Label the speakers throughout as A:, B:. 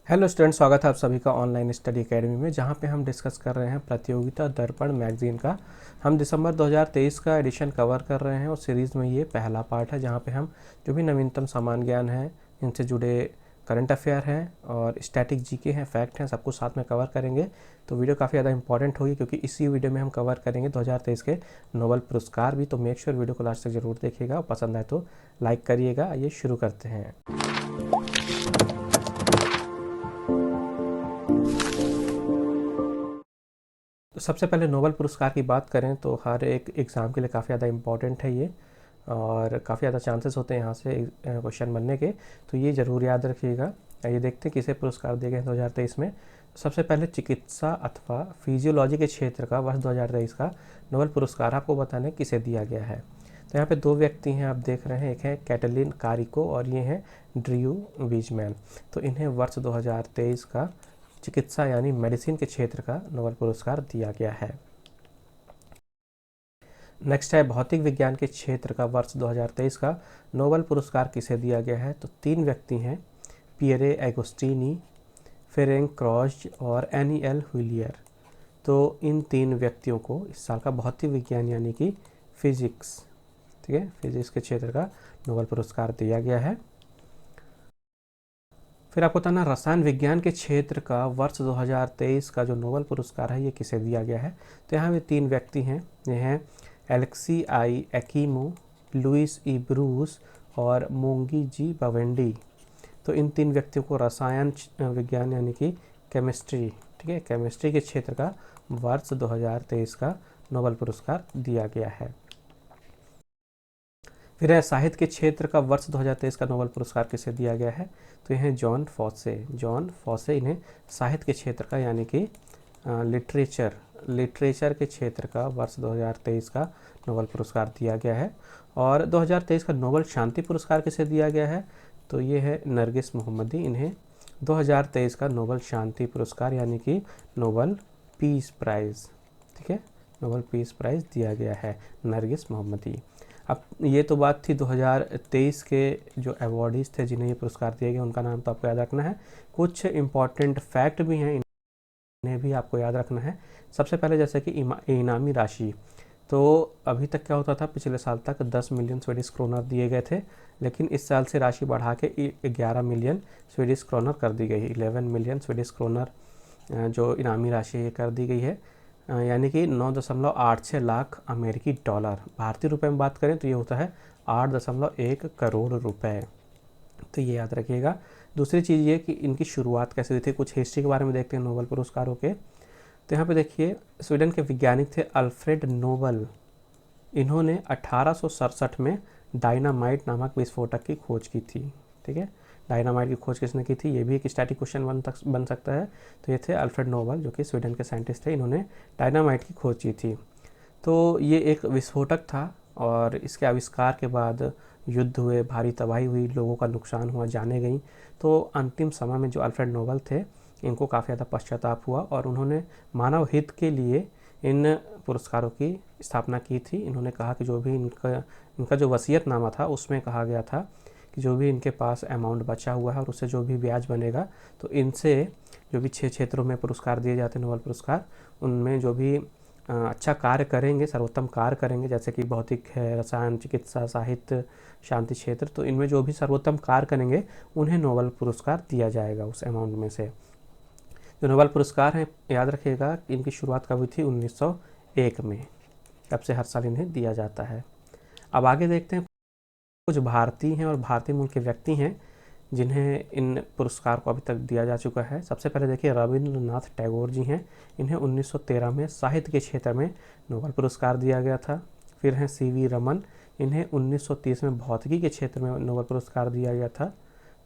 A: Hello student, स्वागत है आप सभी का ऑनलाइन स्टडी एकेडमी में, जहां पे हम डिस्कस कर रहे हैं प्रतियोगिता दर्पण मैगजीन का। हम दिसंबर 2023 का एडिशन कवर कर रहे हैं और सीरीज़ में ये पहला पार्ट है, जहां पे हम जो भी नवीनतम सामान्य ज्ञान है, इनसे जुड़े करंट अफेयर हैं और स्टैटिक जीके हैं, फैक्ट हैं, सबको साथ में कवर करेंगे। तो वीडियो काफ़ी ज़्यादा इंपॉर्टेंट होगी, क्योंकि इसी वीडियो में हम कवर करेंगे 2023 के नोबेल पुरस्कार भी। तो मेक श्योर वीडियो को लास्ट तक जरूर देखिएगा और पसंद आए तो लाइक करिएगा। आइए शुरू करते हैं। तो सबसे पहले नोबेल पुरस्कार की बात करें तो हर एक एग्ज़ाम के लिए काफ़ी ज़्यादा इम्पॉर्टेंट है ये, और काफ़ी ज़्यादा चांसेस होते हैं यहाँ से क्वेश्चन बनने के। तो ये ज़रूर याद रखिएगा। ये देखते हैं किसे पुरस्कार दिए गए 2023 में। सबसे पहले चिकित्सा अथवा फिजियोलॉजी के क्षेत्र का वर्ष 2023 का नोबेल पुरस्कार आपको बताने किसे दिया गया है। तो यहाँ पे दो व्यक्ति हैं, आप देख रहे हैं, एक है कैटलिन कारिको और ये हैं ड्रू वीजमैन। तो इन्हें वर्ष 2023 का चिकित्सा यानी मेडिसिन के क्षेत्र का नोबेल पुरस्कार दिया गया है। नेक्स्ट है भौतिक विज्ञान के क्षेत्र का वर्ष 2023 का नोबेल पुरस्कार किसे दिया गया है। तो तीन व्यक्ति हैं, पियरे एगोस्टीनी, फेरेंक क्रॉस और एनियल हुलियर। तो इन तीन व्यक्तियों को इस साल का भौतिक विज्ञान यानी कि फिजिक्स, ठीक है, फिजिक्स के क्षेत्र का नोबेल पुरस्कार दिया गया है। फिर आपको बताना रसायन विज्ञान के क्षेत्र का वर्ष 2023 का जो नोबेल पुरस्कार है ये किसे दिया गया है। तो यहाँ पे तीन व्यक्ति हैं, ये हैं एलेक्सी आई एकीमो, लुइस ई ब्रूस और मोंगी जी बवेंडी। तो इन तीन व्यक्तियों को रसायन विज्ञान यानी कि केमिस्ट्री, ठीक है, केमिस्ट्री के क्षेत्र का वर्ष 2023 का नोबेल पुरस्कार दिया गया है। फिर है साहित्य के क्षेत्र का वर्ष 2023 का नोबेल पुरस्कार किसे दिया गया है। तो यह है जॉन फॉसे। इन्हें साहित्य के क्षेत्र का यानी कि लिटरेचर के क्षेत्र का वर्ष 2023 का नोबेल पुरस्कार दिया गया है। और 2023 का नोबेल शांति पुरस्कार किसे दिया गया है। तो ये है नरगिस मोहम्मदी। इन्हें 2023 का नोबेल शांति पुरस्कार यानी कि नोबेल पीस प्राइज़, ठीक है, नोबेल पीस प्राइज़ दिया गया है नरगिस मोहम्मदी। अब ये तो बात थी 2023 के जो अवॉर्डीज़ थे जिन्हें ये पुरस्कार दिए गए, उनका नाम तो आपको याद रखना है। कुछ इम्पॉर्टेंट फैक्ट भी हैं, इन्हें भी आपको याद रखना है। सबसे पहले जैसे कि इनामी राशि, तो अभी तक क्या होता था, पिछले साल तक 10 मिलियन स्वीडिश क्रोनर दिए गए थे, लेकिन इस साल से राशि बढ़ा के 11 मिलियन स्वीडिश क्रोनर कर दी गई। 11 मिलियन स्वीडिश क्रोनर जो इनामी राशि ये कर दी गई है, यानी कि 9.86 लाख अमेरिकी डॉलर। भारतीय रुपए में बात करें तो ये होता है 8.1 करोड़ रुपए। तो ये याद रखिएगा। दूसरी चीज़ ये कि इनकी शुरुआत कैसे हुई थी, कुछ हिस्ट्री के बारे में देखते हैं नोबेल पुरस्कारों के। तो यहाँ पे देखिए, स्वीडन के वैज्ञानिक थे अल्फ्रेड नोबल। इन्होंने 1867 में डायनामाइट नामक विस्फोटक की खोज की थी, ठीक है। डायनामाइट की खोज किसने की थी, ये भी एक स्टैटिक क्वेश्चन बन सकता है। तो ये थे अल्फ्रेड नोबल, जो कि स्वीडन के साइंटिस्ट थे। इन्होंने डायनामाइट की खोज की थी। तो ये एक विस्फोटक था, और इसके आविष्कार के बाद युद्ध हुए, भारी तबाही हुई, लोगों का नुकसान हुआ, जाने गई। तो अंतिम समय में जो अल्फ्रेड नोबल थे, इनको काफ़ी ज़्यादा पश्चाताप हुआ और उन्होंने मानव हित के लिए इन पुरस्कारों की स्थापना की थी। इन्होंने कहा कि जो भी इनका जो वसीयतनामा था उसमें कहा गया था कि जो भी इनके पास अमाउंट बचा हुआ है और उससे जो भी ब्याज बनेगा, तो इनसे जो भी 6 क्षेत्रों में पुरस्कार दिए जाते हैं नोबेल पुरस्कार, उनमें जो भी अच्छा कार्य करेंगे, सर्वोत्तम कार्य करेंगे, जैसे कि भौतिक है, रसायन, चिकित्सा, साहित्य, शांति क्षेत्र, तो इनमें जो भी सर्वोत्तम कार्य करेंगे उन्हें नोबेल पुरस्कार दिया जाएगा उस अमाउंट में से। जो नोबेल पुरस्कार हैं, याद रखिएगा, इनकी शुरुआत कब हुई थी, 1901 में। तब से हर साल इन्हें दिया जाता है। अब आगे देखते हैं, कुछ भारतीय हैं और भारतीय मूल के व्यक्ति हैं जिन्हें इन पुरस्कार को अभी तक दिया जा चुका है। सबसे पहले देखिए, रविंद्रनाथ टैगोर जी हैं। इन्हें 1913 में साहित्य के क्षेत्र में नोबेल पुरस्कार दिया गया था। फिर हैं सीवी रमन। इन्हें 1930 में भौतिकी के क्षेत्र में नोबेल पुरस्कार दिया गया था।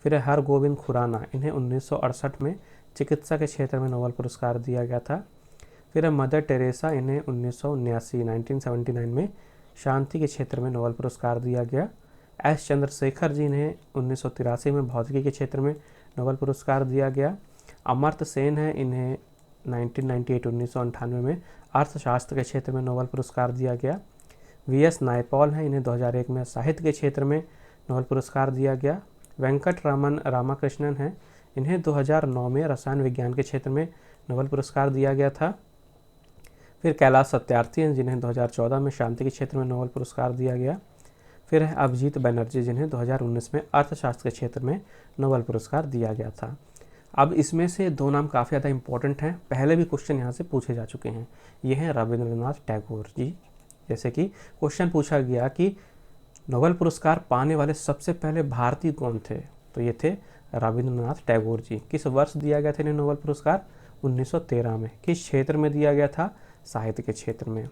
A: फिर है हरगोविंद खुराना। इन्हें 1968 में चिकित्सा के क्षेत्र में नोबेल पुरस्कार दिया गया था। फिर है मदर टेरेसा। इन्हें 1979 में शांति के क्षेत्र में नोबेल पुरस्कार दिया गया। एस चंद्रशेखर जी ने 1983 में भौतिकी के क्षेत्र में नोबेल पुरस्कार दिया गया। अमर्त्य सेन है, इन्हें 1998 में अर्थशास्त्र के क्षेत्र में नोबेल पुरस्कार दिया गया। वी.एस. नायपॉल हैं, इन्हें 2001 में साहित्य के क्षेत्र में नोबेल पुरस्कार दिया गया। वेंकट रामन रामाकृष्णन हैं, इन्हें 2009 में रसायन विज्ञान के क्षेत्र में नोबेल पुरस्कार दिया गया था। फिर कैलाश सत्यार्थी हैं जिन्हें 2014 में शांति के क्षेत्र में नोबेल पुरस्कार दिया गया। फिर है अभिजीत बनर्जी जिन्हें 2019 में अर्थशास्त्र के क्षेत्र में नोबेल पुरस्कार दिया गया था। अब इसमें से दो नाम काफ़ी ज़्यादा इंपॉर्टेंट हैं, पहले भी क्वेश्चन यहाँ से पूछे जा चुके हैं। ये हैं रविंद्रनाथ टैगोर जी। जैसे कि क्वेश्चन पूछा गया कि नोबेल पुरस्कार पाने वाले सबसे पहले भारतीय कौन थे, तो ये थे रविंद्रनाथ टैगोर जी। किस वर्ष दिया गया था इन्हें नोबेल पुरस्कार? 1913 में। किस क्षेत्र में दिया गया था? साहित्य के क्षेत्र में।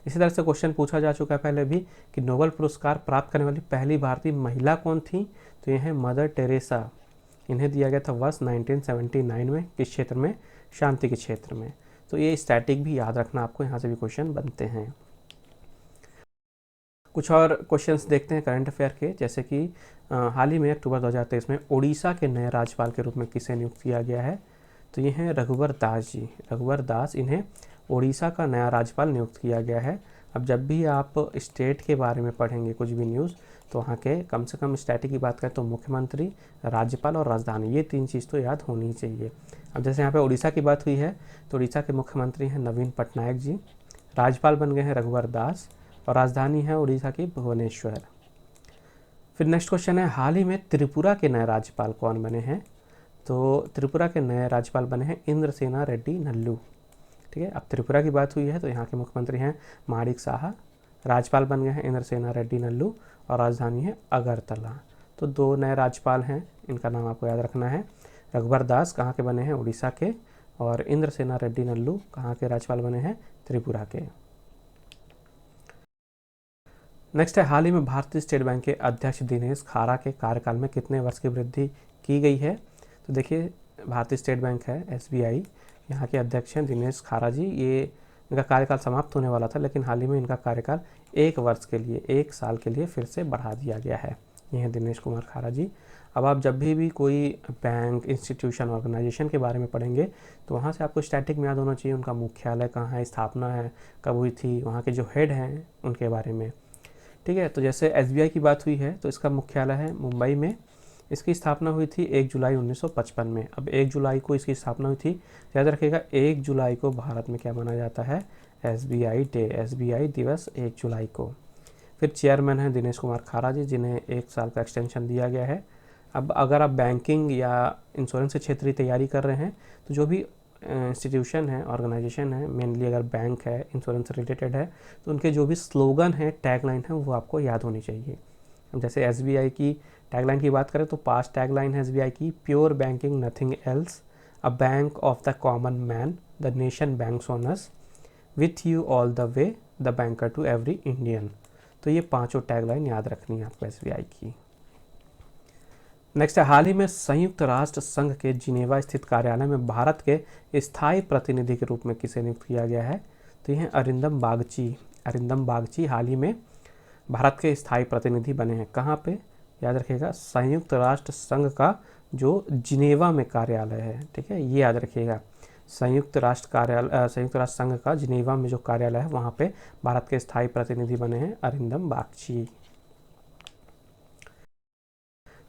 A: इसी तरह से क्वेश्चन पूछा जा चुका है पहले भी कि नोबेल पुरस्कार प्राप्त करने वाली पहली भारतीय महिला कौन थी, तो ये है मदर टेरेसा। इन्हें दिया गया था वर्ष 1979 में। किस क्षेत्र में? शांति के क्षेत्र में। तो ये स्टैटिक भी याद रखना आपको, यहाँ से भी क्वेश्चन बनते हैं। कुछ और क्वेश्चंस देखते हैं करंट अफेयर के, जैसे कि हाल ही में अक्टूबर 2023 में ओडिशा के नए राज्यपाल के रूप में किसे नियुक्त किया गया है, तो ये हैं रघुवर दास जी। रघुवर दास, इन्हें ओडिशा का नया राज्यपाल नियुक्त किया गया है। अब जब भी आप स्टेट के बारे में पढ़ेंगे कुछ भी न्यूज़, तो वहाँ के कम से कम स्टेट की बात करें तो मुख्यमंत्री, राज्यपाल और राजधानी, ये तीन चीज़ तो याद होनी चाहिए। अब जैसे यहाँ पे उड़ीसा की बात हुई है, तो उड़ीसा के मुख्यमंत्री हैं नवीन पटनायक जी, राज्यपाल बन गए हैं रघुवर दास, और राजधानी है उड़ीसा की भुवनेश्वर। फिर नेक्स्ट क्वेश्चन है, हाल ही में त्रिपुरा के नए राज्यपाल कौन बने हैं, तो त्रिपुरा के नए राज्यपाल बने हैं इंद्रसेना रेड्डी नल्लू। ठीक है, अब त्रिपुरा की बात हुई है तो यहाँ के मुख्यमंत्री हैं माणिक साहा, राज्यपाल बन गए हैं इंद्रसेना रेड्डी नल्लू, और राजधानी है अगरतला। तो दो नए राज्यपाल हैं, इनका नाम आपको याद रखना है। रघुवर दास कहाँ के बने हैं? उड़ीसा के, और इंद्रसेना रेड्डी नल्लू कहाँ के राज्यपाल बने हैं? त्रिपुरा के। नेक्स्ट है, हाल ही में भारतीय स्टेट बैंक के अध्यक्ष दिनेश खारा के कार्यकाल में कितने वर्ष की वृद्धि की गई है, तो देखिए भारतीय स्टेट बैंक है SBI, यहाँ के अध्यक्ष हैं दिनेश खारा जी। ये इनका कार्यकाल समाप्त होने वाला था, लेकिन हाल ही में इनका कार्यकाल 1 वर्ष के लिए, 1 साल के लिए फिर से बढ़ा दिया गया है। ये हैं दिनेश कुमार खारा जी। अब आप जब भी कोई बैंक, इंस्टीट्यूशन, ऑर्गेनाइजेशन के बारे में पढ़ेंगे तो वहाँ से आपको स्टैटिक में याद होना चाहिए उनका मुख्यालय कहाँ है, स्थापना है कब हुई थी, वहाँ के जो हेड हैं उनके बारे में। ठीक है, तो जैसे SBI की बात हुई है तो इसका मुख्यालय है मुंबई में। इसकी स्थापना हुई थी 1 जुलाई 1955 में। अब 1 जुलाई को इसकी स्थापना हुई थी, याद रखिएगा 1 जुलाई को भारत में क्या माना जाता है? SBI डे, SBI दिवस 1 जुलाई को। फिर चेयरमैन हैं दिनेश कुमार खारा जी, जिन्हें 1 साल का एक्सटेंशन दिया गया है। अब अगर आप बैंकिंग या इंश्योरेंस के क्षेत्र की तैयारी कर रहे हैं तो जो भी इंस्टीट्यूशन है, ऑर्गेनाइजेशन है, मेनली अगर बैंक है, इंश्योरेंस रिलेटेड है, तो उनके जो भी स्लोगन है, टैगलाइन है, वो आपको याद होनी चाहिए। अब जैसे SBI की टैगलाइन की बात करें तो पास्ट टैगलाइन है SBI की, pure banking nothing else, a bank of the common man, the nation banks on us, with you all the way, the banker to every Indian. तो ये पांचों टैगलाइन याद रखनी है आपको SBI की। नेक्स्ट है, हाल ही में संयुक्त राष्ट्र संघ के जिनेवा स्थित कार्यालय में भारत के स्थायी प्रतिनिधि के रूप में किसे नियुक्त किया गया है, तो ये हैं अरिंदम बागची। अरिंदम बागची हाल ही में भारत के स्थायी प्रतिनिधि बने हैं। कहाँ पे? याद रखिएगा संयुक्त राष्ट्र संघ का जो जिनेवा में कार्यालय है। ठीक है, ये याद रखिएगा, संयुक्त राष्ट्र संघ का जिनेवा में जो कार्यालय है वहाँ पे भारत के स्थायी प्रतिनिधि बने हैं अरिंदम बागची।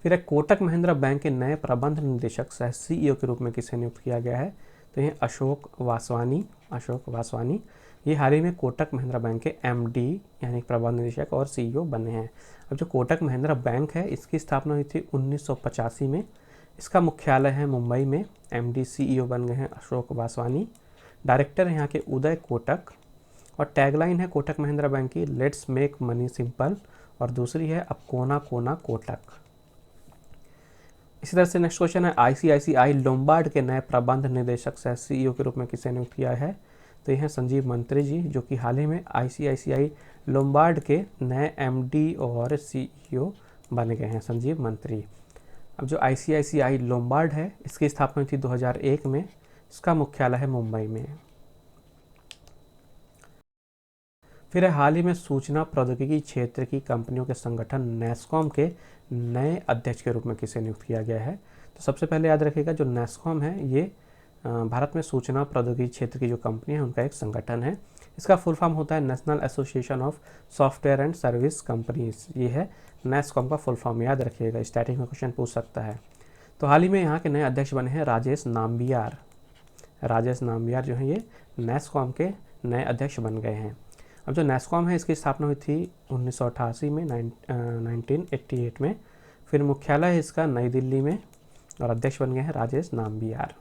A: फिर एक कोटक महिंद्रा बैंक के नए प्रबंध निदेशक सह CEO के रूप में किसे नियुक्त किया गया है, तो ये अशोक वासवानी। अशोक वासवानी ये हाल ही में कोटक महिंद्रा बैंक के MD यानी प्रबंध निदेशक और CEO बने हैं। अब जो कोटक महिंद्रा बैंक है इसकी स्थापना हुई थी 1985 में। इसका मुख्यालय है मुंबई में। MD CEO बन गए हैं अशोक वासवानी। डायरेक्टर हैं यहाँ के उदय कोटक, और टैगलाइन है कोटक महिंद्रा बैंक की, लेट्स मेक मनी सिंपल, और दूसरी है अब कोना कोना कोटक। इसी तरह से नेक्स्ट क्वेश्चन है, ICICI लोम्बार्ड के नए प्रबंध निदेशक सह CEO के रूप में किसे नियुक्त किया है, तो ये हैं संजीव मंत्री जी, जो कि हाल ही में ICICI लोम्बार्ड के नए MD और CEO बने गए हैं, संजीव मंत्री। अब जो ICICI लोम्बार्ड है इसकी स्थापना हुई थी 2001 में। इसका मुख्यालय है मुंबई में। फिर हाल ही में सूचना प्रौद्योगिकी क्षेत्र की कंपनियों के संगठन NASSCOM के नए अध्यक्ष के रूप में किसे नियुक्त किया गया है, तो सबसे पहले याद रखिएगा जो NASSCOM है ये भारत में सूचना प्रौद्योगिकी क्षेत्र की जो कंपनी है उनका एक संगठन है। इसका फुल फॉर्म होता है national association of software and service companies. ये है NASSCOM का फुल फॉर्म, याद रखिएगा, स्टैटिक में क्वेश्चन पूछ सकता है। तो हाल ही में यहाँ के नए अध्यक्ष बने हैं राजेश नाम्बियार। राजेश नाम्बियार जो हैं ये नैस्कॉम के नए अध्यक्ष बन गए हैं। अब जो नैस्कॉम है इसकी स्थापना हुई थी 1988 में 1988 में। फिर मुख्यालय है इसका नई दिल्ली में और अध्यक्ष बन गए हैं राजेश नाम्बियार।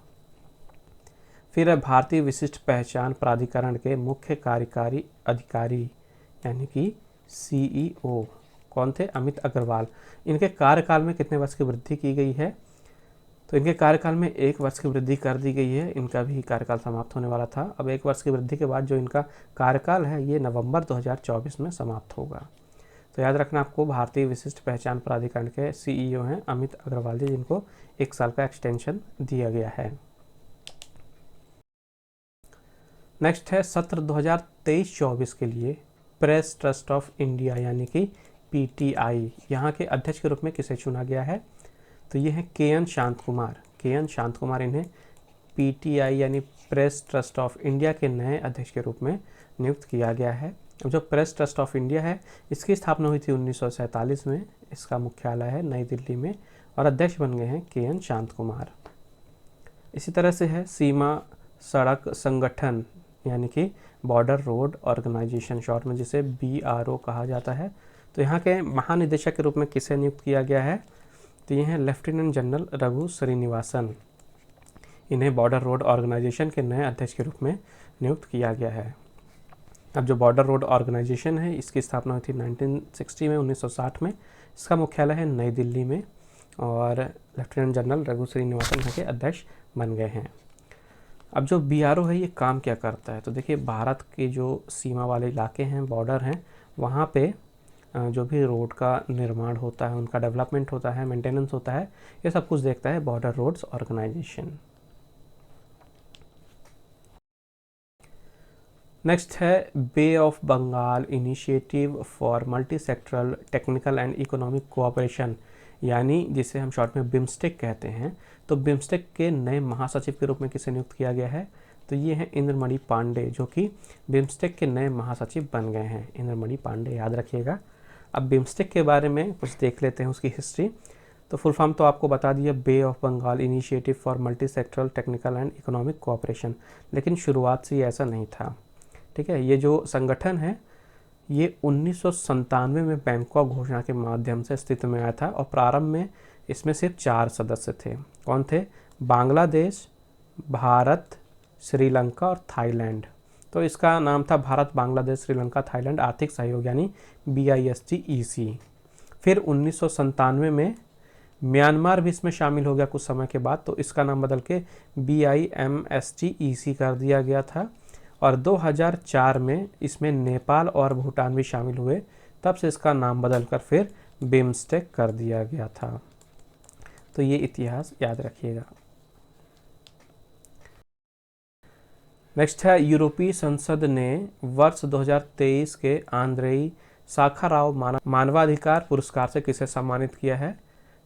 A: फिर है भारतीय विशिष्ट पहचान प्राधिकरण के मुख्य कार्यकारी अधिकारी यानी कि CEO कौन थे? अमित अग्रवाल। इनके कार्यकाल में कितने वर्ष की वृद्धि की गई है? तो इनके कार्यकाल में 1 वर्ष की वृद्धि कर दी गई है। इनका भी कार्यकाल समाप्त होने वाला था। अब 1 वर्ष की वृद्धि के बाद जो इनका कार्यकाल है ये नवंबर 2024 में समाप्त होगा। तो याद रखना आपको, भारतीय विशिष्ट पहचान प्राधिकरण के CEO हैं अमित अग्रवाल जी, जिनको 1 साल का एक्सटेंशन दिया गया है। नेक्स्ट है सत्र 2023-24 के लिए प्रेस ट्रस्ट ऑफ इंडिया यानी कि PTI, यहाँ के अध्यक्ष के रूप में किसे चुना गया है? तो ये हैं KN शांत कुमार। KN शांत कुमार इन्हें PTI यानी प्रेस ट्रस्ट ऑफ इंडिया के नए अध्यक्ष के रूप में नियुक्त किया गया है। अब जो प्रेस ट्रस्ट ऑफ इंडिया है इसकी स्थापना हुई थी 1947 में। इसका मुख्यालय है नई दिल्ली में और अध्यक्ष बन गए हैं KN शांत कुमार। इसी तरह से है सीमा सड़क संगठन यानी कि बॉर्डर रोड ऑर्गेनाइजेशन, शॉर्ट में जिसे BRO कहा जाता है। तो यहाँ के महानिदेशक के रूप में किसे नियुक्त किया गया है? तो ये हैं लेफ्टिनेंट जनरल रघु श्रीनिवासन। इन्हें बॉर्डर रोड ऑर्गेनाइजेशन के नए अध्यक्ष के रूप में नियुक्त किया गया है। अब जो बॉर्डर रोड ऑर्गेनाइजेशन है इसकी स्थापना हुई थी 1960 में 1960 में। इसका मुख्यालय है नई दिल्ली में और लेफ्टिनेंट जनरल रघु श्रीनिवासन यहाँ के अध्यक्ष बन गए हैं। अब जो BRO है ये काम क्या करता है? तो देखिए, भारत के जो सीमा वाले इलाके हैं, बॉर्डर हैं, वहाँ पे जो भी रोड का निर्माण होता है, उनका डेवलपमेंट होता है, मेंटेनेंस होता है, ये सब कुछ देखता है बॉर्डर रोड्स ऑर्गेनाइजेशन। नेक्स्ट है bay of Bengal initiative for multi sectoral technical and economic cooperation, यानी जिसे हम शॉर्ट में बिम्स्टेक कहते हैं। तो बिम्स्टेक के नए महासचिव के रूप में किसे नियुक्त किया गया है? तो ये हैं इंद्रमणि पांडे, जो कि बिम्स्टेक के नए महासचिव बन गए हैं। इंद्रमणि पांडे याद रखिएगा। अब बिम्स्टेक के बारे में कुछ देख लेते हैं, उसकी हिस्ट्री। तो फुल फॉर्म तो आपको बता दिया, bay of Bengal initiative for multi sectoral technical and economic cooperation, लेकिन शुरुआत से ऐसा नहीं था। ठीक है, ये जो संगठन है ये 1997 में बैंकॉक घोषणा के माध्यम से अस्तित्व में आया था और प्रारंभ में इसमें सिर्फ 4 सदस्य थे। कौन थे? बांग्लादेश, भारत, श्रीलंका और थाईलैंड। तो इसका नाम था भारत बांग्लादेश श्रीलंका थाईलैंड आर्थिक सहयोग यानी BISTEC। फिर 1997 में म्यांमार भी इसमें शामिल हो गया कुछ समय के बाद, तो इसका नाम बदल के BIMSTEC कर दिया गया था। और 2004 में इसमें नेपाल और भूटान भी शामिल हुए, तब से इसका नाम बदलकर फिर बिम्स्टेक कर दिया गया था। तो ये इतिहास याद रखिएगा। नेक्स्ट है यूरोपीय संसद ने वर्ष 2023 के आंद्रेई साखाराव मानवाधिकार पुरस्कार से किसे सम्मानित किया है?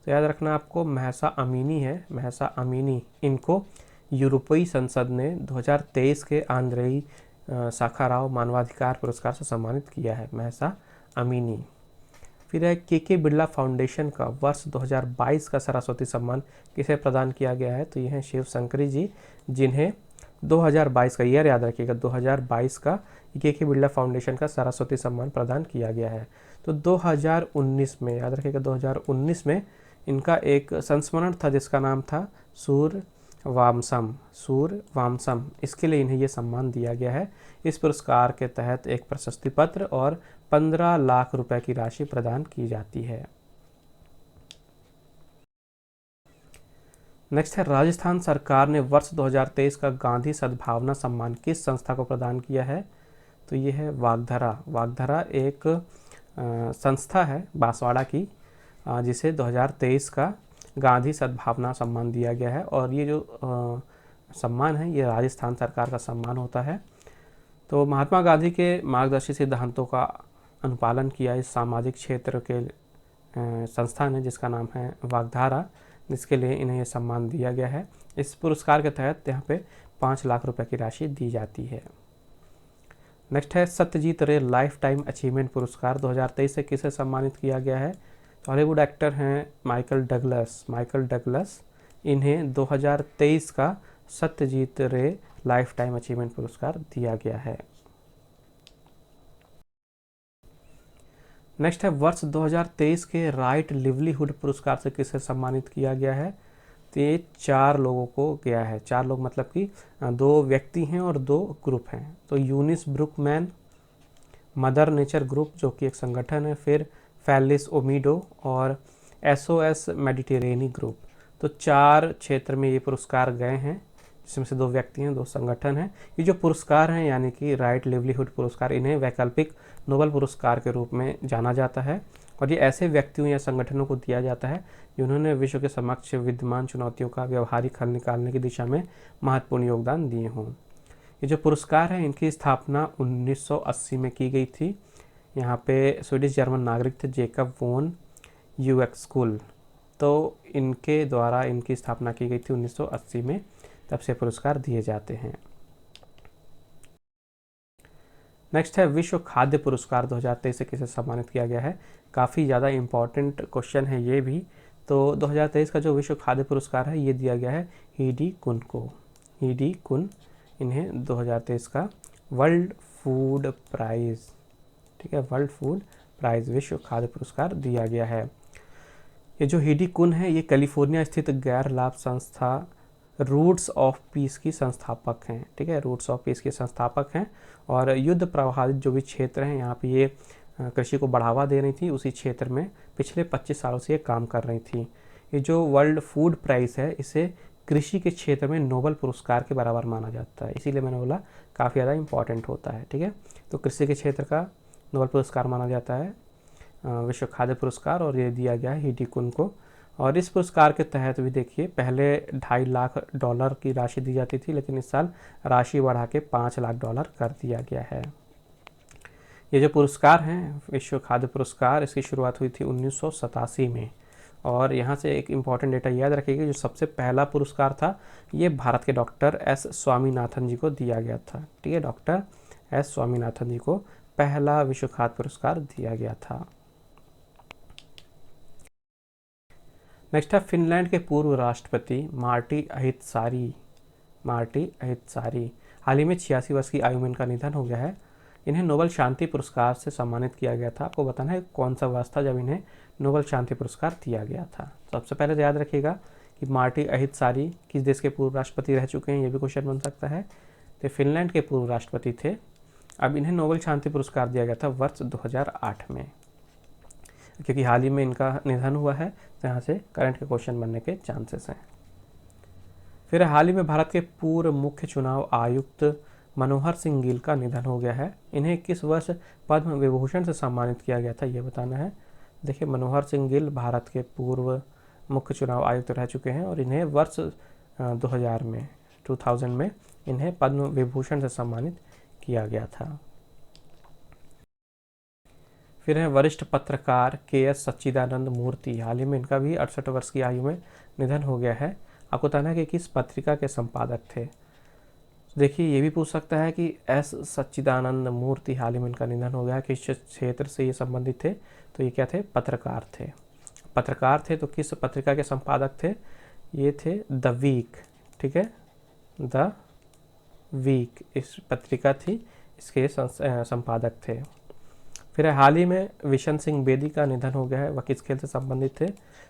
A: तो याद रखना आपको, महसा अमीनी है, महसा अमीनी। इनको यूरोपीय संसद ने 2023 के आंद्रेई साखाराव मानवाधिकार पुरस्कार से सम्मानित किया है, महसा अमीनी। फिर है KK बिरला फाउंडेशन का वर्ष 2022 का सरस्वती सम्मान किसे प्रदान किया गया है? तो ये हैं शिव शंकरी जी, जिन्हें 2022 का ईयर याद रखिएगा, 2022 का KK बिरला फाउंडेशन का सरस्वती सम्मान प्रदान किया गया है। तो 2019 में याद रखिएगा, 2019 में इनका एक संस्मरण था जिसका नाम था सूर्यवामसम। सूर्यवामसम, इसके लिए इन्हें ये सम्मान दिया गया है। इस पुरस्कार के तहत एक प्रशस्ति पत्र और 15 लाख रुपए की राशि प्रदान की जाती है। नेक्स्ट है राजस्थान सरकार ने वर्ष 2023 का गांधी सद्भावना सम्मान किस संस्था को प्रदान किया है? तो ये है वागधरा। वागधरा एक संस्था है बांसवाड़ा की, जिसे 2023 का गांधी सद्भावना सम्मान दिया गया है। और ये जो सम्मान है ये राजस्थान सरकार का सम्मान होता है। तो महात्मा गांधी के मार्गदर्शी सिद्धांतों का अनुपालन किया इस सामाजिक क्षेत्र के संस्था ने, जिसका नाम है वागधारा, जिसके लिए इन्हें यह सम्मान दिया गया है। इस पुरस्कार के तहत यहाँ पे 5 लाख रुपए की राशि दी जाती है। नेक्स्ट है सत्यजीत रे लाइफ टाइम अचीवमेंट पुरस्कार 2023 से किसे सम्मानित किया गया है? हॉलीवुड एक्टर हैं माइकल डगलस। माइकल डगलस इन्हें 2023 का सत्यजीत रे लाइफ टाइम अचीवमेंट पुरस्कार दिया गया है। नेक्स्ट है वर्ष 2023 के राइट लिवलीहुड पुरस्कार से किसे सम्मानित किया गया है। तो ये 4 लोगों को गया है। 4 लोग मतलब कि 2 व्यक्ति हैं और 2 ग्रुप हैं। तो यूनिस ब्रुकमैन, मदर नेचर ग्रुप जो कि एक संगठन है, फिर फैलिस ओमिडो और एसओएस मेडिटेरेनी ग्रुप। तो 4 क्षेत्र में ये पुरस्कार गए हैं, जिसमें से 2 व्यक्ति हैं, 2 संगठन हैं। ये जो पुरस्कार हैं यानी कि राइट लिवलीहुड पुरस्कार, इन्हें वैकल्पिक नोबेल पुरस्कार के रूप में जाना जाता है और ये ऐसे व्यक्तियों या संगठनों को दिया जाता है जिन्होंने विश्व के समक्ष विद्यमान चुनौतियों का व्यवहारिक हल निकालने की दिशा में महत्वपूर्ण योगदान दिए हों। ये जो पुरस्कार है इनकी स्थापना 1980 में की गई थी। यहाँ पे स्वीडिश जर्मन नागरिक थे जेकब वोन यूएक्सकुल, तो इनके द्वारा इनकी स्थापना की गई थी 1980 में। तब से पुरस्कार दिए जाते हैं। नेक्स्ट है विश्व खाद्य पुरस्कार 2023 से किसे सम्मानित किया गया है। काफ़ी ज़्यादा इम्पॉर्टेंट क्वेश्चन है ये भी। तो 2023 का जो विश्व खाद्य पुरस्कार है ये दिया गया है हीडी कुन को। हीडी कुन, इन्हें 2023 का वर्ल्ड फूड प्राइज़, ठीक है, वर्ल्ड फूड प्राइज़ विश्व खाद्य पुरस्कार दिया गया है। ये जो हीडी कुन है ये कैलिफोर्निया स्थित गैर लाभ संस्था रूट्स ऑफ पीस की संस्थापक हैं, ठीक है, रूट्स ऑफ पीस के संस्थापक हैं। और युद्ध प्रभावित जो भी क्षेत्र हैं यहाँ पे ये कृषि को बढ़ावा दे रही थी, उसी क्षेत्र में पिछले 25 सालों से ये काम कर रही थी। ये जो वर्ल्ड फूड प्राइज़ है इसे कृषि के क्षेत्र में नोबेल पुरस्कार के बराबर माना जाता है, इसीलिए मैंने बोला काफ़ी ज़्यादा इंपॉर्टेंट होता है, ठीक है। तो कृषि के क्षेत्र का नोबेल पुरस्कार माना जाता है विश्व खाद्य पुरस्कार, और ये दिया गया है हीडी कुन को। और इस पुरस्कार के तहत भी देखिए पहले $2.5 लाख की राशि दी जाती थी, लेकिन इस साल राशि बढ़ा के $5 लाख कर दिया गया है। ये जो पुरस्कार हैं विश्व खाद्य पुरस्कार, इसकी शुरुआत हुई थी 1987 में। और यहाँ से एक इम्पॉर्टेंट डेटा याद रखिएगा, जो सबसे पहला पुरस्कार था ये भारत के डॉक्टर एस स्वामीनाथन जी को दिया गया था, ठीक है, डॉक्टर एस स्वामीनाथन जी को पहला विश्व खाद्य पुरस्कार दिया गया था। नेक्स्ट है फिनलैंड के पूर्व राष्ट्रपति मार्टी अहितसारी। मार्टी अहितसारी हाल ही में 86 वर्ष की आयु में इनका निधन हो गया है। इन्हें नोबेल शांति पुरस्कार से सम्मानित किया गया था। आपको बताना है कौन सा वर्ष था जब इन्हें नोबेल शांति पुरस्कार दिया गया था। तो सबसे पहले तो याद रखिएगा कि मार्टी अहितसारी किस देश के पूर्व राष्ट्रपति रह चुके हैं, ये भी क्वेश्चन बन सकता है। तो फिनलैंड के पूर्व राष्ट्रपति थे। अब इन्हें नोबेल शांति पुरस्कार दिया गया था वर्ष 2008 में, क्योंकि हाल ही में इनका निधन हुआ है, तो यहाँ से करंट के क्वेश्चन बनने के चांसेस हैं। फिर हाल ही में भारत के पूर्व मुख्य चुनाव आयुक्त मनोहर सिंह गिल का निधन हो गया है। इन्हें किस वर्ष पद्म विभूषण से सम्मानित किया गया था, ये बताना है। देखिए मनोहर सिंह गिल भारत के पूर्व मुख्य चुनाव आयुक्त रह चुके हैं और इन्हें वर्ष 2000 में इन्हें पद्म विभूषण से सम्मानित किया गया था। फिर है वरिष्ठ पत्रकार के.एस. सच्चिदानंद मूर्ति। हाल ही में इनका भी 68 वर्ष की आयु में निधन हो गया है। आपको बताना है कि किस पत्रिका के संपादक थे। देखिए ये भी पूछ सकता है कि एस सच्चिदानंद मूर्ति हाल ही में इनका निधन हो गया है, किस क्षेत्र से ये संबंधित थे। तो ये क्या थे, पत्रकार थे। पत्रकार थे तो किस पत्रिका के संपादक थे, ये थे द वीक, ठीक है, द वीक इस पत्रिका थी, इसके संपादक थे। फिर हाल ही में बिशन सिंह बेदी का निधन हो गया है। वह किस खेल से संबंधित थे,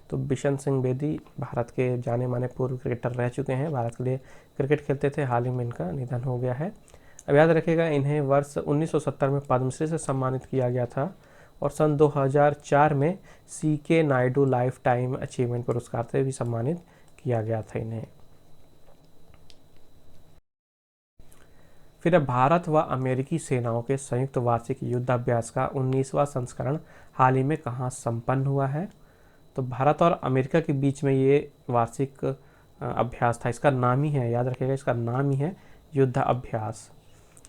A: तो बिशन सिंह बेदी भारत के जाने माने पूर्व क्रिकेटर रह चुके हैं, भारत के लिए क्रिकेट खेलते थे। हाल ही में इनका निधन हो गया है। अब याद रखिएगा इन्हें वर्ष 1970 में पद्मश्री से सम्मानित किया गया था और सन 2004 में CK Naidu life time achievement पुरस्कार से भी सम्मानित किया गया था इन्हें। फिर भारत व अमेरिकी सेनाओं के संयुक्त वार्षिक युद्धाभ्यास का 19वां संस्करण हाल ही में कहाँ संपन्न हुआ है, तो भारत और अमेरिका के बीच में ये वार्षिक अभ्यास था। इसका नाम ही है, याद रखिएगा, इसका नाम ही है युद्ध अभ्यास।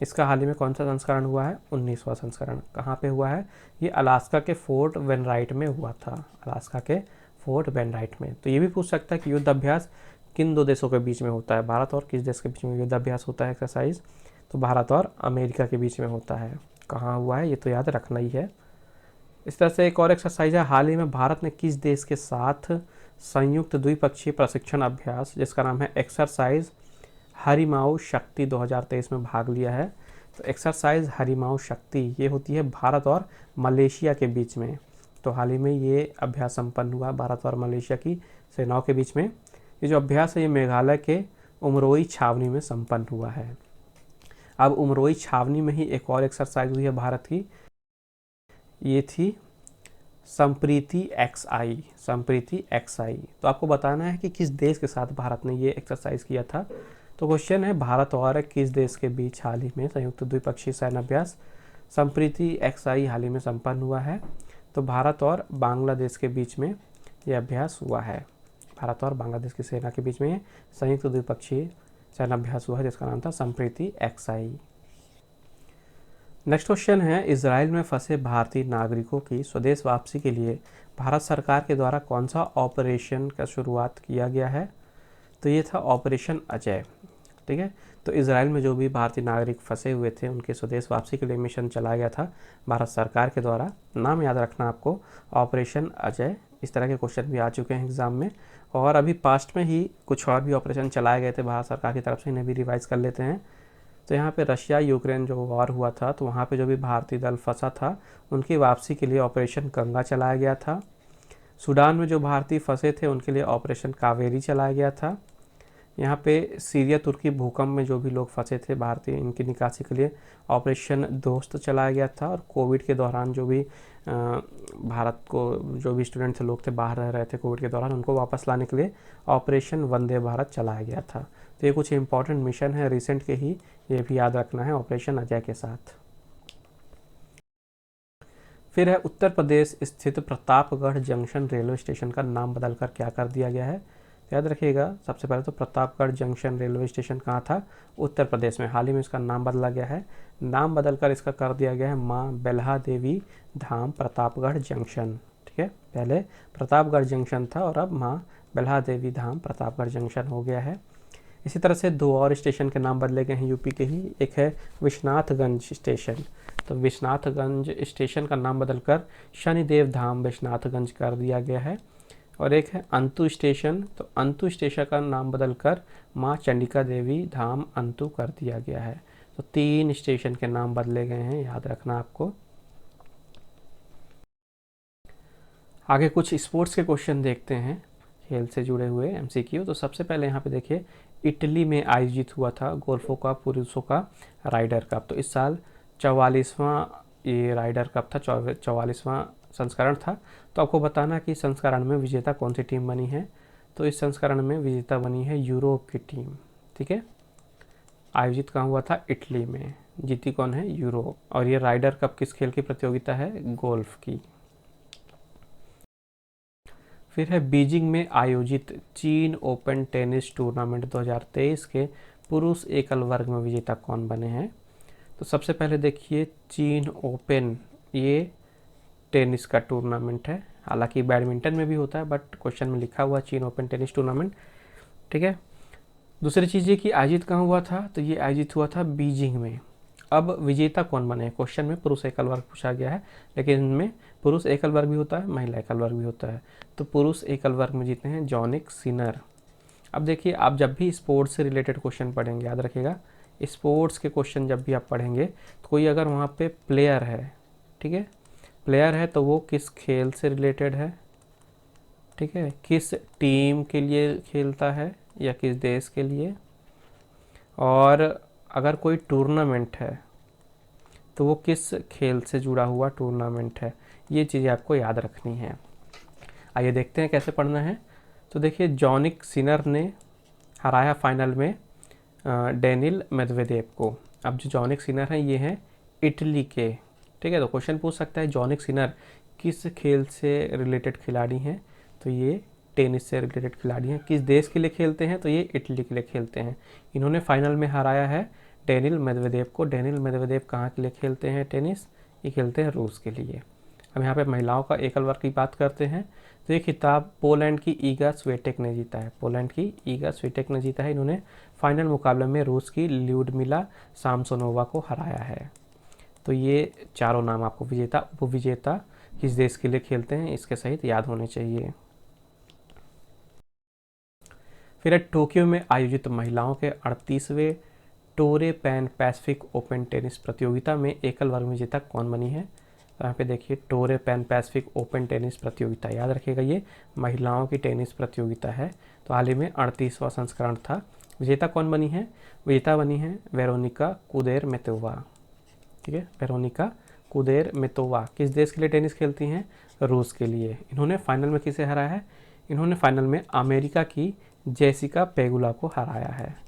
A: इसका हाल ही में कौन सा संस्करण हुआ है, 19वां संस्करण। कहाँ पे हुआ है, ये अलास्का के फोर्ट वेनराइट में हुआ था, अलास्का के फोर्ट वेनराइट में। तो ये भी पूछ सकता है कि युद्ध अभ्यास किन 2 देशों के बीच में होता है, भारत और किस देश के बीच में युद्ध अभ्यास होता है एक्सरसाइज, तो भारत और अमेरिका के बीच में होता है। कहाँ हुआ है ये तो याद रखना ही है। इस तरह से एक और एक्सरसाइज है, हाल ही में भारत ने किस देश के साथ संयुक्त द्विपक्षीय प्रशिक्षण अभ्यास जिसका नाम है एक्सरसाइज हरिमाऊ शक्ति 2023 में भाग लिया है। तो एक्सरसाइज हरिमाऊ शक्ति ये होती है भारत और मलेशिया के बीच में। तो हाल ही में ये अभ्यास संपन्न हुआ भारत और मलेशिया की सेनाओं के बीच में। ये जो अभ्यास है ये मेघालय के उमरोई छावनी में संपन्न हुआ है। अब उमरोई छावनी में ही एक और एक्सरसाइज हुई है भारत की, ये थी संप्रीति एक्सआई। संप्रीति एक्सआई तो आपको बताना है कि किस देश के साथ भारत ने ये एक्सरसाइज किया था। तो क्वेश्चन है भारत और किस देश के बीच हाल ही में संयुक्त द्विपक्षीय सैन्य अभ्यास संप्रीति एक्सआई हाल ही में संपन्न हुआ है। तो भारत और बांग्लादेश के बीच में यह अभ्यास हुआ है। भारत और बांग्लादेश की सेना के बीच में संयुक्त द्विपक्षीय सैन्य अभ्यास हुआ है जिसका नाम था संप्रीति एक्सआई। नेक्स्ट क्वेश्चन है इजराइल में फंसे भारतीय नागरिकों की स्वदेश वापसी के लिए भारत सरकार के द्वारा कौन सा ऑपरेशन का शुरुआत किया गया है। तो ये था ऑपरेशन अजय। ठीक है, तो इजराइल में जो भी भारतीय नागरिक फंसे हुए थे उनके स्वदेश वापसी के लिए मिशन चलाया गया था भारत सरकार के द्वारा। नाम याद रखना आपको, ऑपरेशन अजय। इस तरह के क्वेश्चन भी आ चुके हैं एग्जाम में, और अभी पास्ट में ही कुछ और भी ऑपरेशन चलाए गए थे भारत सरकार की तरफ से, इन्हें भी रिवाइज कर लेते हैं। तो यहाँ पे रशिया यूक्रेन जो वॉर हुआ था तो वहाँ पे जो भी भारतीय दल फंसा था उनकी वापसी के लिए ऑपरेशन गंगा चलाया गया था। सूडान में जो भारतीय फंसे थे उनके लिए ऑपरेशन कावेरी चलाया गया था। यहाँ पे सीरिया तुर्की भूकंप में जो भी लोग फंसे थे भारतीय, इनकी निकासी के लिए ऑपरेशन दोस्त चलाया गया था। और कोविड के दौरान जो भी भारत को जो भी स्टूडेंट थे, लोग थे बाहर रह रहे थे कोविड के दौरान, उनको वापस लाने के लिए ऑपरेशन वंदे भारत चलाया गया था। तो ये कुछ इंपॉर्टेंट मिशन है रिसेंट के ही, ये भी याद रखना है ऑपरेशन अजय के साथ। फिर है उत्तर प्रदेश स्थित प्रतापगढ़ जंक्शन रेलवे स्टेशन का नाम बदलकर क्या कर दिया गया है। याद रखिएगा, सबसे पहले तो प्रतापगढ़ जंक्शन रेलवे स्टेशन कहाँ था, उत्तर प्रदेश में। हाल ही में इसका नाम बदला गया है, नाम बदलकर इसका कर दिया गया है माँ बेल्हा देवी धाम प्रतापगढ़ जंक्शन। ठीक है, पहले प्रतापगढ़ जंक्शन था और अब माँ बेल्हा देवी धाम प्रतापगढ़ जंक्शन हो गया है। इसी तरह से दो और स्टेशन के नाम बदले गए हैं यूपी के ही। एक है विश्वनाथगंज स्टेशन, तो विश्वनाथगंज स्टेशन का नाम बदलकर शनिदेव धाम विश्वनाथगंज कर दिया गया है। और एक है अंतु स्टेशन, तो अंतु स्टेशन का नाम बदलकर माँ चंडिका देवी धाम अंतु कर दिया गया है। तो 3 स्टेशन के नाम बदले गए हैं, याद रखना आपको। आगे कुछ स्पोर्ट्स के क्वेश्चन देखते हैं, खेल से जुड़े हुए एमसीक्यू। तो सबसे पहले यहाँ पे देखिए, इटली में आयोजित हुआ था गोल्फों का पुरुषों का राइडर कप। तो इस साल 44वां ये राइडर कप था, 44वां संस्करण था। तो आपको बताना कि संस्करण में विजेता कौन सी टीम बनी है। तो इस संस्करण में विजेता बनी है यूरोप की टीम। ठीक है, आयोजित कहाँ हुआ था, इटली में। जीती कौन है, यूरोप। और ये राइडर कप किस खेल की प्रतियोगिता है, गोल्फ की। फिर है बीजिंग में आयोजित चीन ओपन टेनिस टूर्नामेंट 2023 के पुरुष एकल वर्ग में विजेता कौन बने हैं। तो सबसे पहले देखिए, चीन ओपन ये टेनिस का टूर्नामेंट है, हालांकि बैडमिंटन में भी होता है, बट क्वेश्चन में लिखा हुआ चीन ओपन टेनिस टूर्नामेंट। ठीक है, दूसरी चीज़ ये कि आयोजित कहाँ हुआ था, तो ये आयोजित हुआ था बीजिंग में। अब विजेता कौन बने, क्वेश्चन में पुरुष एकल वर्ग पूछा गया है, लेकिन इनमें पुरुष एकल वर्ग भी होता है, महिला एकल वर्ग भी होता है। तो पुरुष एकल वर्ग में जीते हैं जॉनिक सिनर। अब देखिए, आप जब भी स्पोर्ट्स से रिलेटेड क्वेश्चन पढ़ेंगे, याद रखिएगा, स्पोर्ट्स के क्वेश्चन जब भी आप पढ़ेंगे तो कोई अगर वहाँ पे प्लेयर है, ठीक है, प्लेयर है तो वो किस खेल से रिलेटेड है, ठीक है, किस टीम के लिए खेलता है या किस देश के लिए, और अगर कोई टूर्नामेंट है तो वो किस खेल से जुड़ा हुआ टूर्नामेंट है। ये चीज़ें आपको याद रखनी है। आइए देखते हैं कैसे पढ़ना है। तो देखिए, जॉनिक सिनर ने हराया फाइनल में डेनिल मेदवेदेव को। अब जो जॉनिक सिनर हैं ये हैं इटली के। ठीक है, तो क्वेश्चन पूछ सकता है जॉनिक सिनर किस खेल से रिलेटेड खिलाड़ी हैं, तो ये टेनिस से रिलेटेड खिलाड़ी हैं। किस देश के लिए खेलते हैं, तो ये इटली के लिए खेलते हैं। इन्होंने फाइनल में हराया है डेनिल मेदवेदेव को। डेनिल मेदवेदेव कहाँ के लिए खेलते हैं टेनिस, ये खेलते हैं रूस के लिए। अब यहाँ पे महिलाओं का एकल वर्ग की बात करते हैं, तो ये खिताब पोलैंड की ईगा स्विटेक ने जीता है। पोलैंड की ईगा स्विटेक ने जीता है। इन्होंने फाइनल मुकाबले में रूस की ल्यूडमिला सामसोनोवा को हराया है। तो ये चारों नाम आपको विजेता उपविजेता किस देश के लिए खेलते हैं इसके सहित याद होने चाहिए। फिर है टोक्यो में आयोजित महिलाओं के 38वें टोरे पैन पैसिफिक ओपन टेनिस प्रतियोगिता में एकल वर्ग में विजेता कौन बनी है। तो यहाँ पे देखिए टोरे पैन पैसिफिक ओपन टेनिस प्रतियोगिता, याद रखिएगा ये महिलाओं की टेनिस प्रतियोगिता है। तो हाल ही में 38वां संस्करण था। विजेता कौन बनी है? विजेता बनी है वेरोनिका कुदेरमेतोवा। ठीक है, वेरोनिका कुदेरमेतोवा किस देश के लिए टेनिस खेलती हैं? रूस के लिए। इन्होंने फाइनल में किसे हराया है? इन्होंने फाइनल में अमेरिका की जेसिका पेगुला को हराया है।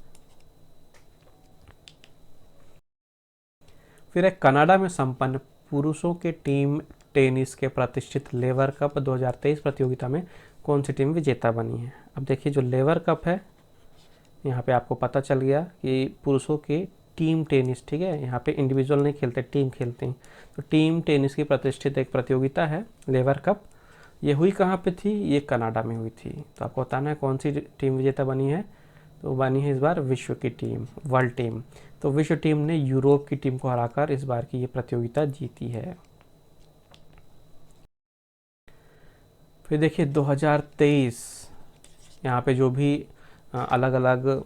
A: फिर है कनाडा में संपन्न पुरुषों के टीम टेनिस के प्रतिष्ठित लेवर कप 2023 प्रतियोगिता में कौन सी टीम विजेता बनी है। अब देखिए जो लेवर कप है, यहाँ पे आपको पता चल गया कि पुरुषों के टीम टेनिस, ठीक है, यहाँ पे इंडिविजुअल नहीं खेलते, टीम खेलते हैं। तो टीम टेनिस की प्रतिष्ठित एक प्रतियोगिता है लेवर कप। ये हुई कहाँ पे थी? ये कनाडा में हुई थी। तो आपको बताना है कौन सी टीम विजेता बनी है। तो बनी है इस बार विश्व की टीम, वर्ल्ड टीम। तो विश्व टीम ने यूरोप की टीम को हराकर इस बार की ये प्रतियोगिता जीती है। फिर देखिए 2023 यहाँ पे जो भी अलग अलग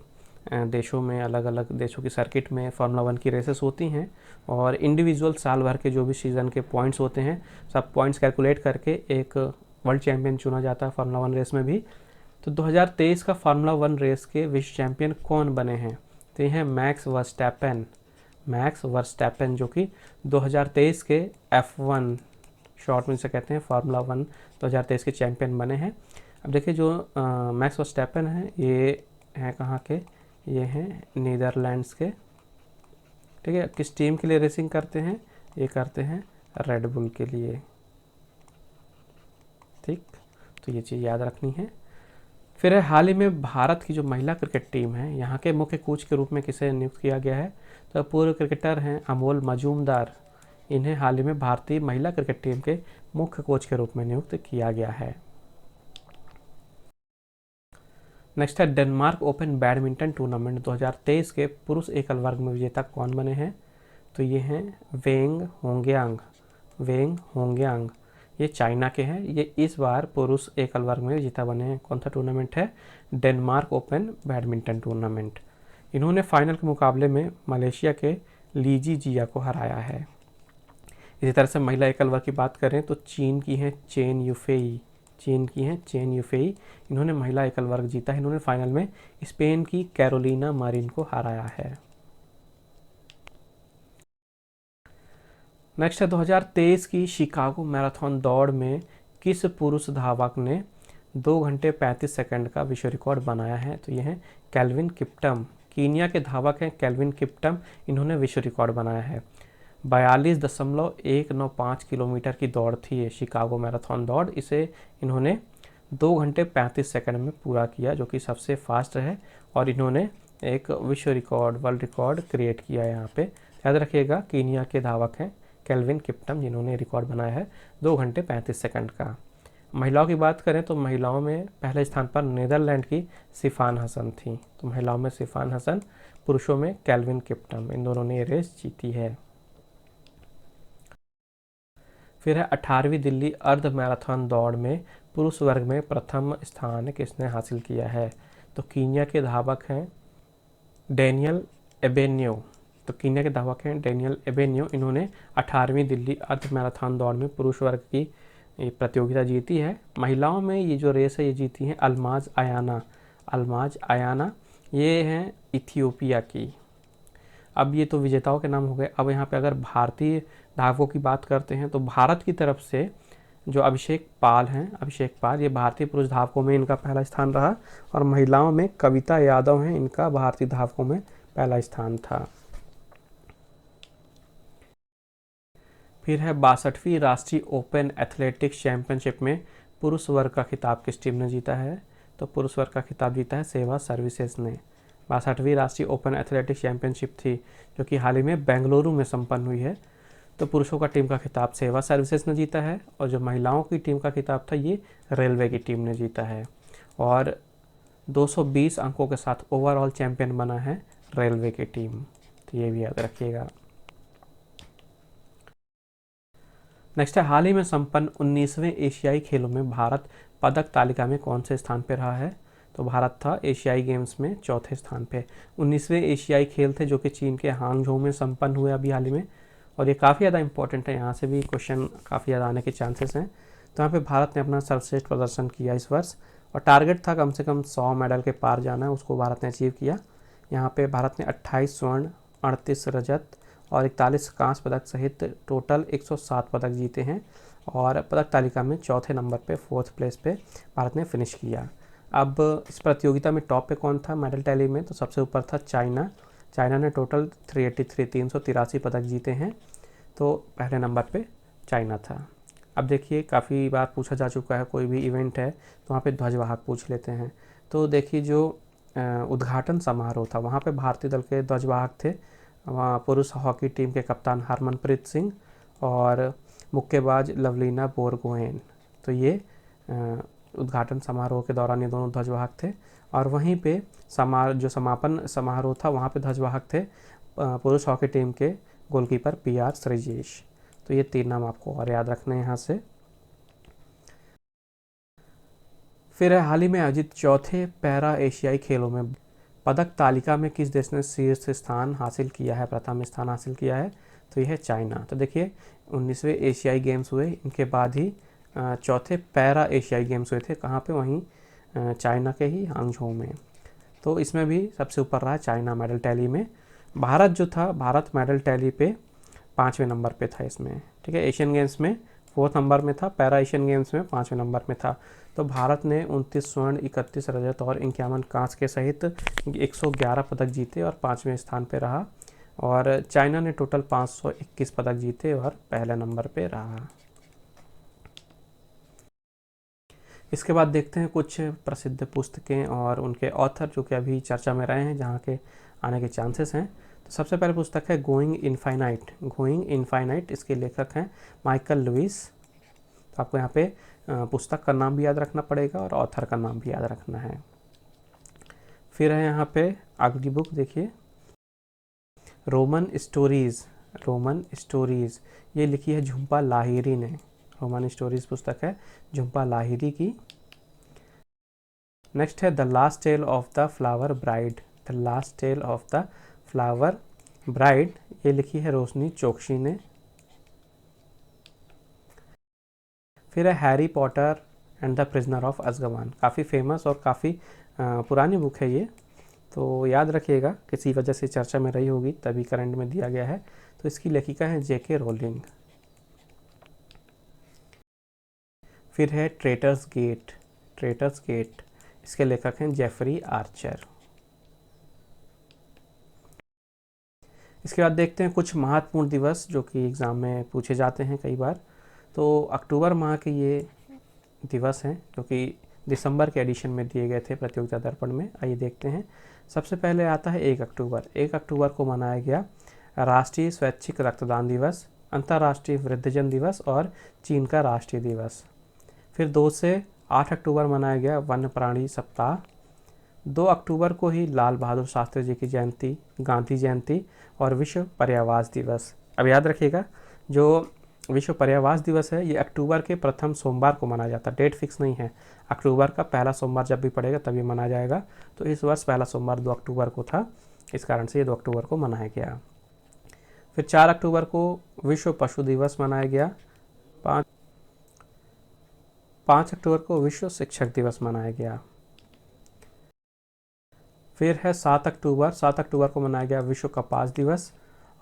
A: देशों में, अलग अलग देशों की सर्किट में फार्मूला 1 की रेसेस होती हैं और इंडिविजुअल साल भर के जो भी सीज़न के पॉइंट्स होते हैं, सब पॉइंट्स कैलकुलेट करके एक वर्ल्ड चैंपियन चुना जाता है फार्मूला 1 रेस में भी। तो 2023 का फार्मूला 1 रेस के विश्व चैंपियन कौन बने हैं? तो ये हैं मैक्स वर्स्टैपेन। मैक्स वर्स्टैपेन जो कि 2023 के F1 शॉर्ट में से कहते हैं फार्मूला 1 2023 के चैंपियन बने हैं। अब देखिए जो मैक्स वर्स्टैपेन है, ये हैं कहाँ के? ये हैं नीदरलैंड्स के। ठीक है, किस टीम के लिए रेसिंग करते हैं? ये करते हैं रेडबुल के लिए। ठीक, तो ये चीज़ याद रखनी है। फिर है हाल ही में भारत की जो महिला क्रिकेट टीम है, यहाँ के मुख्य कोच के रूप में किसे नियुक्त किया गया है? तो पूर्व क्रिकेटर हैं अमोल मजूमदार। इन्हें हाल ही में भारतीय महिला क्रिकेट टीम के मुख्य कोच के रूप में नियुक्त किया गया है। नेक्स्ट है डेनमार्क ओपन बैडमिंटन टूर्नामेंट 2023 के पुरुष एकल वर्ग में विजेता कौन बने हैं? तो ये हैं वेंग होंगयांग। वेंग होंगयांग ये चाइना के हैं। ये इस बार पुरुष एकल वर्ग में विजेता बने हैं। कौन सा टूर्नामेंट है? Denmark open badminton tournament. इन्होंने फाइनल के मुकाबले में मलेशिया के लीजी जिया को हराया है। इसी तरह से महिला एकल वर्ग की बात करें तो चीन की हैं चेन युफेई। चीन की हैं चेन युफेई। इन्होंने महिला एकल वर्ग जीता है। इन्होंने फाइनल में स्पेन की कैरोलिना मारिन को हराया है। नेक्स्ट है 2023 की शिकागो मैराथन दौड़ में किस पुरुष धावक ने 2 घंटे 35 सेकंड का विश्व रिकॉर्ड बनाया है? तो ये हैं केल्विन किप्टम। कीनिया के धावक हैं केल्विन किप्टम। इन्होंने विश्व रिकॉर्ड बनाया है। 42.195 किलोमीटर की दौड़ थी ये शिकागो मैराथन दौड़। इसे इन्होंने 2 घंटे 35 सेकंड में पूरा किया, जो कि सबसे फास्ट है। और इन्होंने एक विश्व रिकॉर्ड, वर्ल्ड रिकॉर्ड क्रिएट किया है यहाँ पे। याद रखिएगा कीनिया के धावक हैं केल्विन किप्टम, जिन्होंने रिकॉर्ड बनाया है 2 घंटे 35 सेकंड का। महिलाओं की बात करें तो महिलाओं में पहले स्थान पर नीदरलैंड की सिफान हसन थी। तो महिलाओं में सिफान हसन, पुरुषों में केल्विन किप्टम, इन दोनों ने रेस जीती है। फिर है 18वीं दिल्ली अर्ध मैराथन दौड़ में पुरुष वर्ग में प्रथम स्थान किसने हासिल किया है? तो कीनिया के धावक हैं डेनियल एबेन्यो। तो कीनिया के धावक हैं डेनियल एबेन्यो। इन्होंने 18वीं दिल्ली अर्ध मैराथन दौड़ में पुरुष वर्ग की प्रतियोगिता जीती है। महिलाओं में ये जो रेस है ये जीती हैं अल्माज आयाना। अल्माज आयाना ये हैं इथियोपिया की। अब ये तो विजेताओं के नाम हो गए। अब यहाँ पे अगर भारतीय धावकों की बात करते हैं तो भारत की तरफ से जो अभिषेक पाल हैं, अभिषेक पाल, ये भारतीय पुरुष धावकों में इनका पहला स्थान रहा। और महिलाओं में कविता यादव हैं, इनका भारतीय धावकों में पहला स्थान था। फिर है 62वीं राष्ट्रीय ओपन एथलेटिक्स चैंपियनशिप में पुरुष वर्ग का खिताब किस टीम ने जीता है? तो पुरुष वर्ग का खिताब जीता है सेवा सर्विसेज ने। 62वीं राष्ट्रीय ओपन एथलेटिक्स चैंपियनशिप थी जो कि हाल ही में बेंगलुरु में संपन्न हुई है। तो पुरुषों का टीम का खिताब सेवा सर्विसेज ने जीता है और जो महिलाओं की टीम का खिताब था ये रेलवे की टीम ने जीता है। और 220 अंकों के साथ ओवरऑल चैंपियन बना है रेलवे की टीम। तो ये भी याद रखिएगा। नेक्स्ट है हाल ही में संपन्न 19वें एशियाई खेलों में भारत पदक तालिका में कौन से स्थान पर रहा है? तो भारत था एशियाई गेम्स में चौथे स्थान पे। 19वें एशियाई खेल थे जो कि चीन के हांगझोउ में संपन्न हुए अभी हाल ही में, और ये काफ़ी ज़्यादा इंपॉर्टेंट है, यहाँ से भी क्वेश्चन काफ़ी ज़्यादा आने के चांसेस हैं। तो यहाँ पे भारत ने अपना सर्वश्रेष्ठ प्रदर्शन किया इस वर्ष, और टारगेट था कम से कम 100 मेडल के पार जाना, उसको भारत ने अचीव किया। यहाँ पे भारत ने 28 स्वर्ण, 38 रजत और 41 कांस्य पदक सहित टोटल 107 पदक जीते हैं, और पदक तालिका में चौथे नंबर पे, 4th प्लेस पे भारत ने फिनिश किया। अब इस प्रतियोगिता में टॉप पे कौन था मेडल टैली में, तो सबसे ऊपर था चाइना। चाइना ने टोटल 383 पदक जीते हैं, तो पहले नंबर पे चाइना था। अब देखिए, काफ़ी बार पूछा जा चुका है, कोई भी इवेंट है तो वहाँ पे ध्वजवाहक पूछ लेते हैं। तो देखिए, जो उद्घाटन समारोह था वहाँ पे भारतीय दल के ध्वजवाहक थे वहाँ पुरुष हॉकी टीम के कप्तान हरमनप्रीत सिंह और मुक्केबाज लवलीना बोरगोहेन। तो ये उद्घाटन समारोह के दौरान ये दोनों ध्वजवाहक थे। और वहीं पे जो समापन समारोह था वहाँ पे ध्वजवाहक थे पुरुष हॉकी टीम के गोलकीपर PR श्रीजेश। तो ये 3 नाम आपको और याद रखने हैं यहाँ से। फिर हाल ही में आयोजित चौथे पैरा एशियाई खेलों में पदक तालिका में किस देश ने शीर्ष स्थान हासिल किया है, प्रथम स्थान हासिल किया है, तो यह है चाइना। तो देखिए, 19वें एशियाई गेम्स हुए, इनके बाद ही चौथे पैरा एशियाई गेम्स हुए थे, कहाँ पे, वहीं चाइना के ही हांगझोउ में। तो इसमें भी सबसे ऊपर रहा चाइना मेडल टैली में। भारत जो था, भारत मेडल टैली पे 5वें नंबर पे था इसमें, ठीक है। एशियन गेम्स में 4th नंबर में था, पैरा एशियन गेम्स में 5वें नंबर में था। तो भारत ने 29 स्वर्ण, 31 रजत और 51 कांस्य के सहित 111 पदक जीते और 5वें स्थान पे रहा। और चाइना ने टोटल 521 पदक जीते और पहले नंबर पे रहा। इसके बाद देखते हैं कुछ प्रसिद्ध पुस्तकें और उनके ऑथर जो कि अभी चर्चा में रहे हैं, जहाँ के आने के चांसेस हैं। तो सबसे पहले पुस्तक है गोइंग इनफाइनाइट। गोइंग इनफाइनाइट, इसके लेखक हैं माइकल लुइस। तो आपको यहाँ पे पुस्तक का नाम भी याद रखना पड़ेगा और ऑथर का नाम भी याद रखना है। फिर है यहाँ पे अगली बुक, देखिए, रोमन स्टोरीज। रोमन स्टोरीज ये लिखी है झुम्पा लाहिरी ने। रोमन स्टोरीज पुस्तक है झुम्पा लाहिरी की। नेक्स्ट है the last tale of the flower bride. The last tale of the flower bride ये लिखी है रोशनी चोकसी ने। फिर है Harry Potter and the prisoner of Azkaban. काफ़ी फेमस और काफ़ी पुरानी बुक है ये, तो याद रखिएगा, किसी वजह से चर्चा में रही होगी तभी करंट में दिया गया है। तो इसकी लेखिका है JK रोलिंग। फिर है ट्रेटर्स गेट। ट्रेटर्स गेट, इसके लेखक हैं जेफरी आर्चर। इसके बाद देखते हैं कुछ महत्वपूर्ण दिवस जो कि एग्ज़ाम में पूछे जाते हैं कई बार। तो अक्टूबर माह के ये दिवस हैं जो कि दिसंबर के एडिशन में दिए गए थे प्रतियोगिता दर्पण में। आइए देखते हैं। सबसे पहले आता है 1 अक्टूबर। 1 अक्टूबर को मनाया गया राष्ट्रीय स्वैच्छिक रक्तदान दिवस, अंतर्राष्ट्रीय वृद्धजन दिवस और चीन का राष्ट्रीय दिवस। फिर 2 से 8 अक्टूबर मनाया गया वन्य प्राणी सप्ताह। 2 अक्टूबर को ही लाल बहादुर शास्त्री जी की जयंती, गांधी जयंती और विश्व पर्यावरण दिवस। अब याद रखिएगा, जो विश्व पर्यावरण दिवस है ये अक्टूबर के प्रथम सोमवार को मनाया जाता है। डेट फिक्स नहीं है, अक्टूबर का पहला सोमवार जब भी पड़ेगा तभी मनाया जाएगा। तो इस वर्ष पहला सोमवार 2 अक्टूबर को था, इस कारण से ये 2 अक्टूबर को मनाया गया। फिर 4 अक्टूबर को विश्व पशु दिवस मनाया गया। 5 अक्टूबर को विश्व शिक्षक दिवस मनाया गया। फिर है 7 अक्टूबर। 7 अक्टूबर को मनाया गया विश्व कपास दिवस।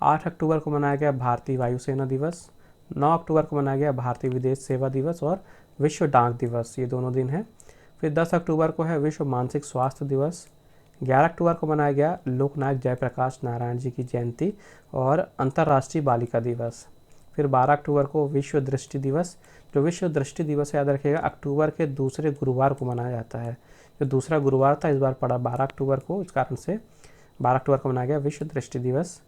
A: 8 अक्टूबर को मनाया गया भारतीय वायुसेना दिवस। 9 अक्टूबर को मनाया गया भारतीय विदेश सेवा दिवस और विश्व डाक दिवस, ये दोनों दिन हैं। फिर 10 अक्टूबर को है विश्व मानसिक स्वास्थ्य दिवस। 11 अक्टूबर को मनाया गया लोकनायक जयप्रकाश नारायण जी की जयंती और अंतर्राष्ट्रीय बालिका दिवस। फिर 12 अक्टूबर को विश्व दृष्टि दिवस। जो विश्व दृष्टि दिवस याद रखिएगा, अक्टूबर के दूसरे गुरुवार को मनाया जाता है। जो दूसरा गुरुवार था इस बार पड़ा 12 अक्टूबर को, इस कारण से 12 अक्टूबर को मनाया गया विश्व दृष्टि दिवस।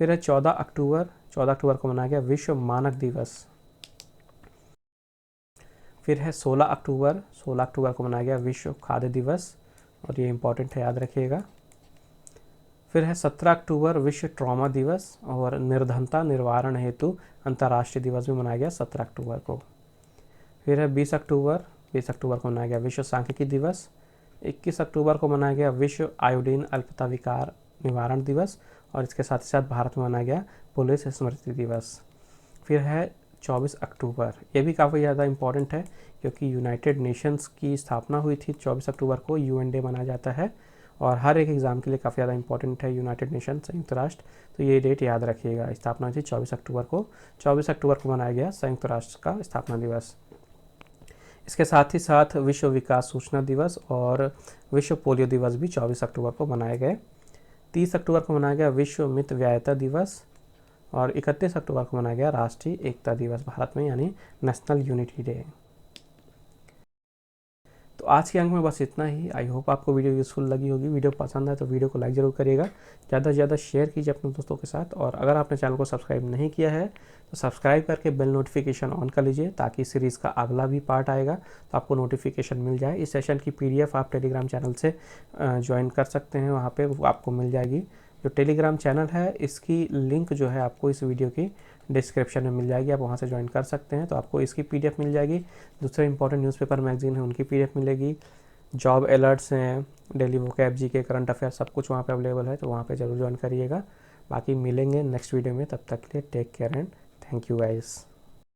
A: फिर है 14 अक्टूबर। 14 अक्टूबर को मनाया गया विश्व मानक दिवस। फिर है 16 अक्टूबर। 16 अक्टूबर को मनाया गया विश्व खाद्य दिवस, और ये इंपॉर्टेंट है, याद रखिएगा। फिर है 17 अक्टूबर विश्व ट्रॉमा दिवस, और निर्धनता निवारण हेतु अंतर्राष्ट्रीय दिवस भी मनाया गया 17 अक्टूबर को। फिर है 20 अक्टूबर। 20 अक्टूबर को मनाया गया विश्व सांख्यिकी दिवस। 21 अक्टूबर को मनाया गया विश्व आयोडीन अल्पता विकार निवारण दिवस, और इसके साथ ही साथ भारत में मनाया गया पुलिस स्मृति दिवस। फिर है 24 अक्टूबर, ये भी काफ़ी ज़्यादा इम्पॉर्टेंट है क्योंकि यूनाइटेड नेशंस की स्थापना हुई थी 24 अक्टूबर को, यूएन डे मनाया जाता है और हर एक एग्ज़ाम के लिए काफ़ी ज़्यादा इंपॉर्टेंट है यूनाइटेड नेशन, संयुक्त राष्ट्र। तो ये डेट याद रखिएगा, स्थापना हुई थी 24 अक्टूबर को। 24 अक्टूबर को मनाया गया संयुक्त राष्ट्र का स्थापना दिवस। इसके साथ ही साथ विश्व विकास सूचना दिवस और विश्व पोलियो दिवस भी 24 अक्टूबर को मनाए गए। 30 अक्टूबर को मनाया गया विश्व मितव्ययिता दिवस और 31 अक्टूबर को मनाया गया राष्ट्रीय एकता दिवस भारत में, यानी नेशनल यूनिटी डे। तो आज के अंक में बस इतना ही। आई होप आपको वीडियो यूज़फुल लगी होगी। वीडियो पसंद है तो वीडियो को लाइक ज़रूर करिएगा, ज़्यादा से ज़्यादा शेयर कीजिए अपने दोस्तों के साथ, और अगर आपने चैनल को सब्सक्राइब नहीं किया है तो सब्सक्राइब करके बेल नोटिफिकेशन ऑन कर लीजिए ताकि इस सीरीज़ का अगला भी पार्ट आएगा तो आपको नोटिफिकेशन मिल जाए। इस सेशन की PDF आप टेलीग्राम चैनल से ज्वाइन कर सकते हैं, वहाँ पर वो आपको मिल जाएगी। जो टेलीग्राम चैनल है इसकी लिंक जो है आपको इस वीडियो की डिस्क्रिप्शन में मिल जाएगी, आप वहाँ से ज्वाइन कर सकते हैं। तो आपको इसकी PDF मिल जाएगी, दूसरे इंपॉर्टेंट न्यूज़पेपर मैगजीन है उनकी PDF मिलेगी, जॉब अलर्ट्स हैं, डेली वोकैब जी के करंट अफेयर सब कुछ वहाँ पे अवेलेबल है, तो वहाँ पे ज़रूर ज्वाइन करिएगा। बाकी मिलेंगे नेक्स्ट वीडियो में, तब तक के लिए take care and thank you guys.